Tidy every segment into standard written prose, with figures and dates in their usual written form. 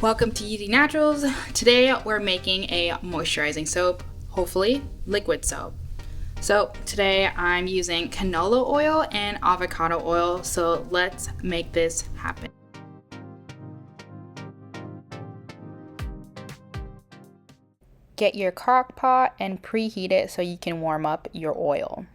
Welcome to Yule Naturals. Today we're making a moisturizing soap, hopefully liquid soap. So today I'm using canola oil and avocado oil, so let's make this happen. Get your crock pot and preheat it so you can warm up your oil.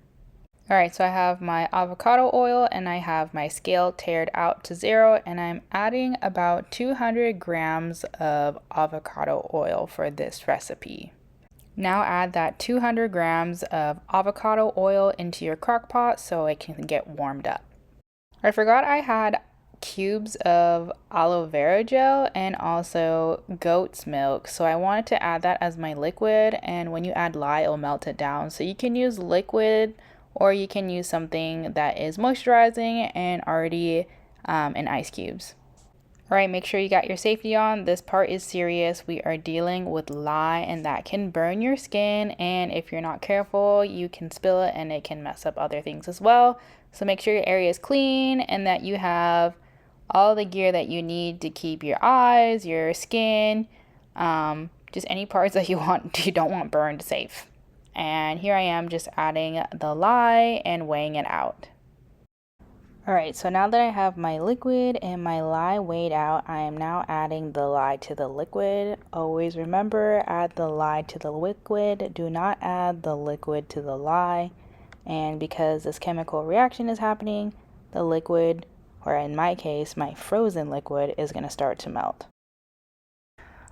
Alright, so I have my avocado oil and I have my scale tared out to 0, and I'm adding about 200 grams of avocado oil for this recipe. Now add that 200 grams of avocado oil into your crock pot so it can get warmed up. I forgot I had cubes of aloe vera gel and also goat's milk, so I wanted to add that as my liquid, and when you add lye it'll melt it down. So you can use liquid or you can use something that is moisturizing and already in ice cubes. Alright, make sure you got your safety on. This part is serious. We are dealing with lye and that can burn your skin, and if you're not careful you can spill it and it can mess up other things as well. So make sure your area is clean and that you have all the gear that you need to keep your eyes, your skin, just any parts that you don't want burned safe. And here I am just adding the lye and weighing it out. Alright, so now that I have my liquid and my lye weighed out, I am now adding the lye to the liquid. Always remember, add the lye to the liquid. Do not add the liquid to the lye. And because this chemical reaction is happening, the liquid, or in my case, my frozen liquid, is going to start to melt.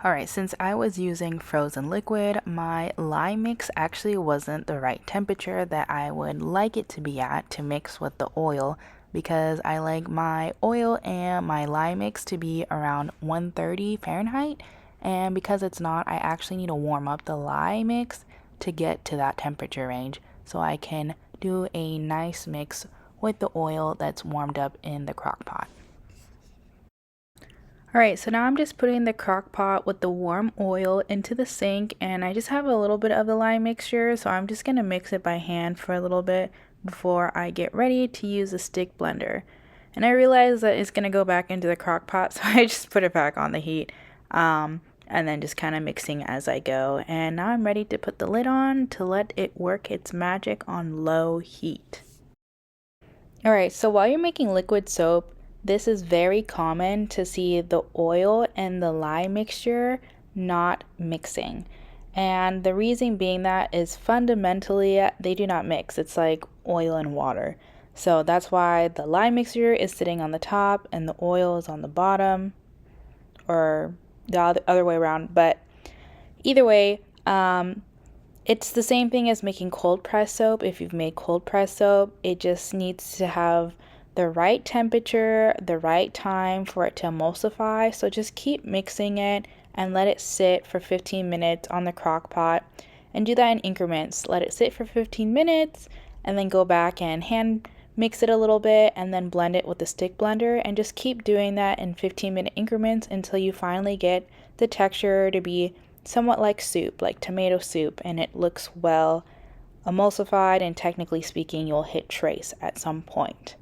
Alright, since I was using frozen liquid, my lye mix actually wasn't the right temperature that I would like it to be at to mix with the oil, because I like my oil and my lye mix to be around 130 Fahrenheit, and because it's not, I actually need to warm up the lye mix to get to that temperature range so I can do a nice mix with the oil that's warmed up in the crock pot. Alright, so now I'm just putting the crock pot with the warm oil into the sink, and I just have a little bit of the lye mixture, so I'm just going to mix it by hand for a little bit before I get ready to use a stick blender. And I realized that it's going to go back into the crock pot, so I just put it back on the heat, and then just kind of mixing as I go. And now I'm ready to put the lid on to let it work its magic on low heat. Alright, so while you're making liquid soap, this is very common to see the oil and the lye mixture not mixing. And the reason being that is fundamentally they do not mix. It's like oil and water. So that's why the lye mixture is sitting on the top and the oil is on the bottom, or the other way around. But either way, it's the same thing as making cold press soap. If you've made cold press soap, it just needs to have the right temperature, the right time for it to emulsify. So just keep mixing it and let it sit for 15 minutes on the crock pot, and do that in increments. Let it sit for 15 minutes and then go back and hand mix it a little bit and then blend it with the stick blender, and just keep doing that in 15-minute increments until you finally get the texture to be somewhat like soup, like tomato soup, and it looks well emulsified, and technically speaking you'll hit trace at some point.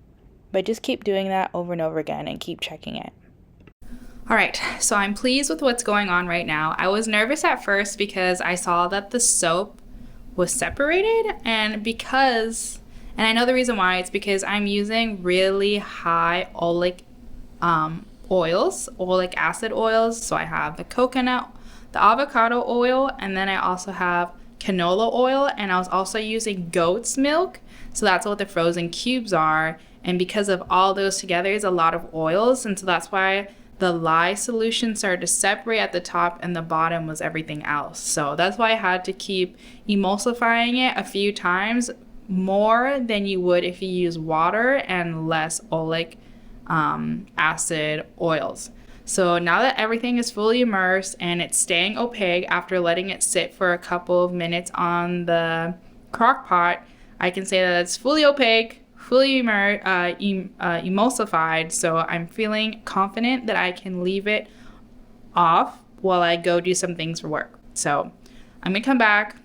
But just keep doing that over and over again and keep checking it. Alright, so I'm pleased with what's going on right now. I was nervous at first because I saw that the soap was separated, and I know the reason why. It's because I'm using really high oleic acid oils. So I have the coconut, the avocado oil, and then I also have canola oil, and I was also using goat's milk. So that's what the frozen cubes are. And because of all those together is a lot of oils, and so that's why the lye solution started to separate at the top and the bottom was everything else. So that's why I had to keep emulsifying it a few times, more than you would if you use water and less oleic acid oils. So now that everything is fully immersed and it's staying opaque after letting it sit for a couple of minutes on the crock pot, I can say that it's fully opaque, fully emulsified, so I'm feeling confident that I can leave it off while I go do some things for work. So I'm gonna come back.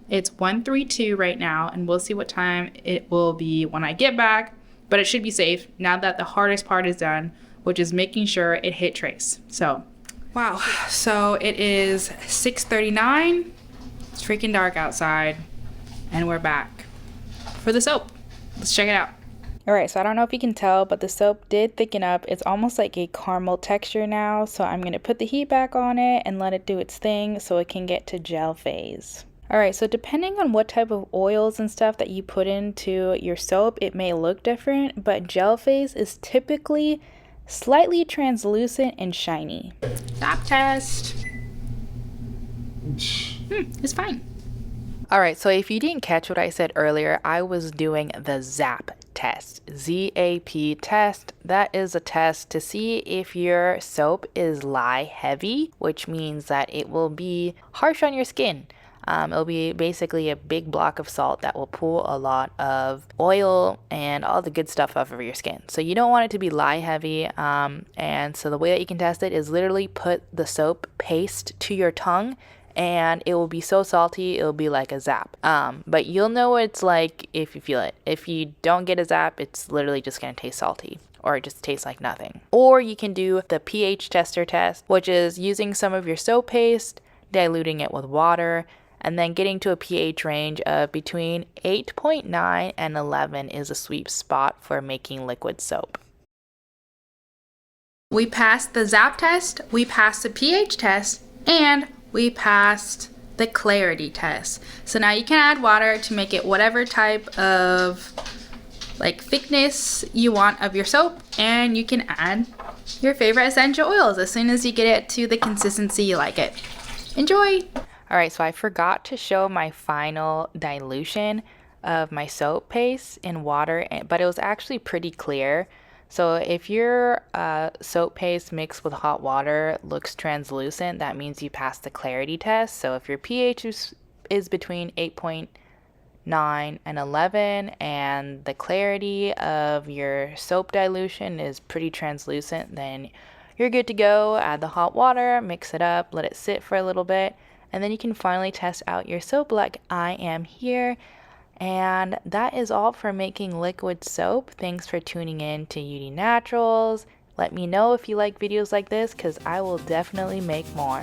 It's 1:32 right now, and we'll see what time it will be when I get back, but it should be safe now that the hardest part is done, which is making sure it hit trace. So Wow, so it is 6:39. It's freaking dark outside, and we're back for the soap. Let's check it out. Alright, so I don't know if you can tell, but the soap did thicken up. It's almost like a caramel texture now, so I'm going to put the heat back on it and let it do its thing so it can get to gel phase. Alright, so depending on what type of oils and stuff that you put into your soap, it may look different, but gel phase is typically slightly translucent and shiny. ZAP Test. It's fine. Alright, so if you didn't catch what I said earlier, I was doing the ZAP Test. ZAP Test. That is a test to see if your soap is lye heavy, which means that it will be harsh on your skin. It'll be basically a big block of salt that will pull a lot of oil and all the good stuff off of your skin. So you don't want it to be lye heavy. And so the way that you can test it is literally put the soap paste to your tongue, and it will be so salty it'll be like a zap. But you'll know what it's like if you feel it. If you don't get a zap, it's literally just gonna taste salty, or it just tastes like nothing. Or you can do the pH tester test, which is using some of your soap paste, diluting it with water, and then getting to a pH range of between 8.9 and 11 is a sweet spot for making liquid soap. We passed the ZAP test, we passed the pH test, and we passed the clarity test. So now you can add water to make it whatever type of thickness you want of your soap, and you can add your favorite essential oils as soon as you get it to the consistency you like it. Enjoy! Alright, so I forgot to show my final dilution of my soap paste in water, but it was actually pretty clear. So if your soap paste mixed with hot water looks translucent, that means you passed the clarity test. So if your pH is between 8.9 and 11 and the clarity of your soap dilution is pretty translucent, then you're good to go. Add the hot water, mix it up, let it sit for a little bit, and then you can finally test out your soap like I am here. And that is all for making liquid soap. Thanks for tuning in to UD Naturals. Let me know if you like videos like this, because I will definitely make more.